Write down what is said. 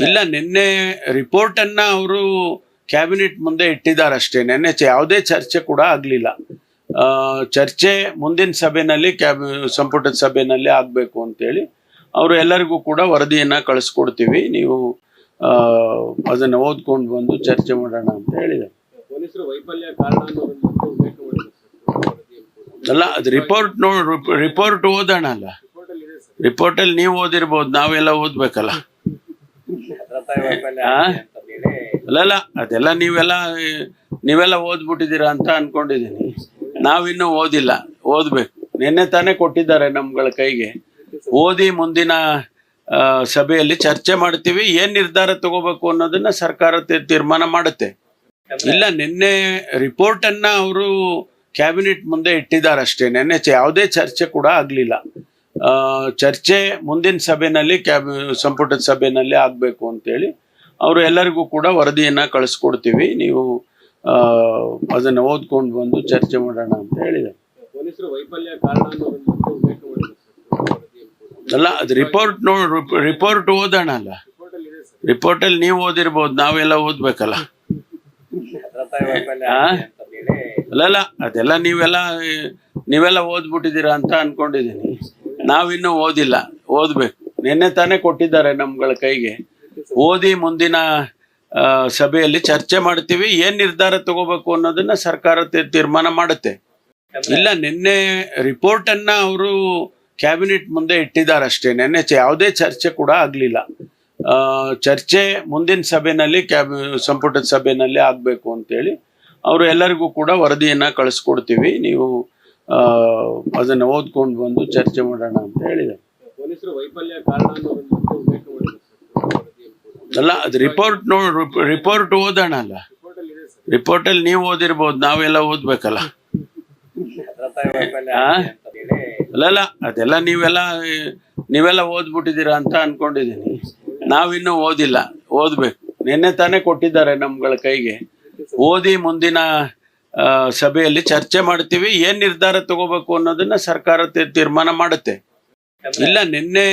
ಇಲ್ಲ, ನಿನ್ನೆ ರಿಪೋರ್ಟ್ ಅನ್ನ ಅವರು ಕ್ಯಾಬಿನೆಟ್ ಮುಂದೆ ಇಟ್ಟಿದ್ದಾರೆ ಅಷ್ಟೇ. ನಿನ್ನೆ ಯಾವುದೇ ಚರ್ಚೆ ಕೂಡ ಆಗಲಿಲ್ಲ. ಚರ್ಚೆ ಮುಂದಿನ ಸಭೆಯಲ್ಲಿ ಸಂಪುಟದ ಸಭೆಯಲ್ಲಿ ಆಗಬೇಕು ಅಂತೇಳಿ ಅವರು ಎಲ್ಲರಿಗೂ ಕೂಡ ವರದಿಯನ್ನ ಕಳಿಸ್ಕೊಡ್ತೀವಿ, ನೀವು ಅದನ್ನ ಓದ್ಕೊಂಡು ಬಂದು ಚರ್ಚೆ ಮಾಡೋಣ ಅಂತ ಹೇಳಿದ್ದಾರೆ. ಪೊಲೀಸರು ವೈಫಲ್ಯ ಕಾರಣ ಅನ್ನೋದನ್ನ ಉಲ್ಲೇಖ ಮಾಡಿದ್ದಾರೆ. ಅಲ್ಲ, ಅದು ರಿಪೋರ್ಟ್ ಓದೋಣ ಅಲ್ಲ. ರಿಪೋರ್ಟ್ ಅಲ್ಲಿ ನೀವು ಓದಿರ್ಬೋದು, ನಾವೆಲ್ಲ ಓದ್ಬೇಕಲ್ಲ. ಅಲ್ಲಲ್ಲ, ಅದೆಲ್ಲ ನೀವೆಲ್ಲ ಓದ್ಬಿಟ್ಟಿದ್ದೀರಾ ಅಂತ ಅನ್ಕೊಂಡಿದ್ದೀನಿ. ನಾವಿನ್ನೂ ಓದಿಲ್ಲ, ಓದ್ಬೇಕು. ನಿನ್ನೆ ತಾನೇ ಕೊಟ್ಟಿದ್ದಾರೆ ನಮ್ಗಳ ಕೈಗೆ. ಓದಿ ಮುಂದಿನ ಸಭೆಯಲ್ಲಿ ಚರ್ಚೆ ಮಾಡ್ತೀವಿ. ಏನ್ ನಿರ್ಧಾರ ತಗೋಬೇಕು ಅನ್ನೋದನ್ನ ಸರ್ಕಾರ ತೀರ್ಮಾನ ಮಾಡುತ್ತೆ. ಇಲ್ಲ, ನಿನ್ನೆ ರಿಪೋರ್ಟ್ ಅನ್ನ ಅವರು ಕ್ಯಾಬಿನೆಟ್ ಮುಂದೆ ಇಟ್ಟಿದ್ದಾರೆ ಅಷ್ಟೇ. ನಿನ್ನೆ ಯಾವುದೇ ಚರ್ಚೆ ಕೂಡ ಆಗಲಿಲ್ಲ. ಚರ್ಚೆ ಮುಂದಿನ ಸಭೆಯಲ್ಲಿ ಸಂಪುಟದ ಸಭೆಯಲ್ಲಿ ಆಗಬೇಕು ಅಂತೇಳಿ ಅವರು ಎಲ್ಲರಿಗೂ ಕೂಡ ವರದಿಯನ್ನ ಕಳಿಸ್ಕೊಡ್ತೀವಿ, ನೀವು ಅದನ್ನ ಓದ್ಕೊಂಡು ಬಂದು ಚರ್ಚೆ ಮಾಡೋಣ ಅಂತ ಹೇಳಿದ್ದಾರೆ. ಪೊಲೀಸರು ವೈಫಲ್ಯ ಕಾರಣ ಅನ್ನೋದನ್ನ ಉಲ್ಲೇಖ ಮಾಡಿದ್ದಾರೆ. ಅಲ್ಲ, ಅದು ರಿಪೋರ್ಟ್ ಓದೋಣ ಅಲ್ಲ. ರಿಪೋರ್ಟ್ ಅಲ್ಲಿ ನೀವು ಓದಿರ್ಬೋದು, ನಾವೆಲ್ಲ ಓದ್ಬೇಕಲ್ಲ. ಅಲ್ಲಲ್ಲ, ಅದೆಲ್ಲ ನೀವೆಲ್ಲ ಓದ್ಬಿಟ್ಟಿದ್ದೀರಾ ಅಂತ ಅನ್ಕೊಂಡಿದ್ದೀನಿ. ನಾವಿನ್ನೂ ಓದಿಲ್ಲ, ಓದ್ಬೇಕು. ನಿನ್ನೆ ತಾನೇ ಕೊಟ್ಟಿದ್ದಾರೆ ನಮ್ಗಳ ಕೈಗೆ. ಓದಿ ಮುಂದಿನ ಸಭೆಯಲ್ಲಿ ಚರ್ಚೆ ಮಾಡ್ತೀವಿ. ಏನ್ ನಿರ್ಧಾರ ತಗೋಬೇಕು ಅನ್ನೋದನ್ನ ಸರ್ಕಾರ ತೀರ್ಮಾನ ಮಾಡುತ್ತೆ. ಇಲ್ಲ, ನಿನ್ನೆ ರಿಪೋರ್ಟ್ ಅನ್ನ ಅವರು ಕ್ಯಾಬಿನೆಟ್ ಮುಂದೆ ಇಟ್ಟಿದ್ದಾರೆ ಅಷ್ಟೇ. ನಿನ್ನೆ ಯಾವುದೇ ಚರ್ಚೆ ಕೂಡ ಆಗಲಿಲ್ಲ. ಚರ್ಚೆ ಮುಂದಿನ ಸಭೆಯಲ್ಲಿ ಸಂಪುಟದ ಸಭೆಯಲ್ಲಿ ಆಗಬೇಕು ಅಂತೇಳಿ ಅವರು ಎಲ್ಲರಿಗೂ ಕೂಡ ವರದಿಯನ್ನ ಕಳಿಸ್ಕೊಡ್ತೀವಿ, ನೀವು ಅದನ್ನ ಓದ್ಕೊಂಡು ಬಂದು ಚರ್ಚೆ ಮಾಡೋಣ ಅಂತ ಹೇಳಿದ್ದಾರೆ. ಪೊಲೀಸರು ವೈಫಲ್ಯ ಕಾರಣ ಅನ್ನೋದನ್ನ ಉಲ್ಲೇಖ ಮಾಡಿದ್ದಾರೆ. ಅಲ್ಲ, ಅದು ರಿಪೋರ್ಟ್ ಓದೋಣ ಅಲ್ಲ. ರಿಪೋರ್ಟ್ ಅಲ್ಲಿ ನೀವು ಓದಿರ್ಬೋದು, ನಾವೆಲ್ಲ ಓದ್ಬೇಕಲ್ಲ. ಅಲ್ಲಲ್ಲ, ಅದೆಲ್ಲ ನೀವೆಲ್ಲ ಓದ್ಬಿಟ್ಟಿದ್ದೀರಾ ಅಂತ ಅನ್ಕೊಂಡಿದ್ದೀನಿ. ನಾವಿನ್ನೂ ಓದಿಲ್ಲ, ಓದ್ಬೇಕು. ನಿನ್ನೆ ತಾನೇ ಕೊಟ್ಟಿದ್ದಾರೆ ನಮ್ಗಳ ಕೈಗೆ. ಓದಿ ಮುಂದಿನ ಸಭೆಯಲ್ಲಿ ಚರ್ಚೆ ಮಾಡ್ತೀವಿ. ಏನ್ ನಿರ್ಧಾರ ತಗೋಬೇಕು ಅನ್ನೋದನ್ನ ಸರ್ಕಾರ ತೀರ್ಮಾನ ಮಾಡುತ್ತೆ. ಇಲ್ಲ, ನಿನ್ನೆ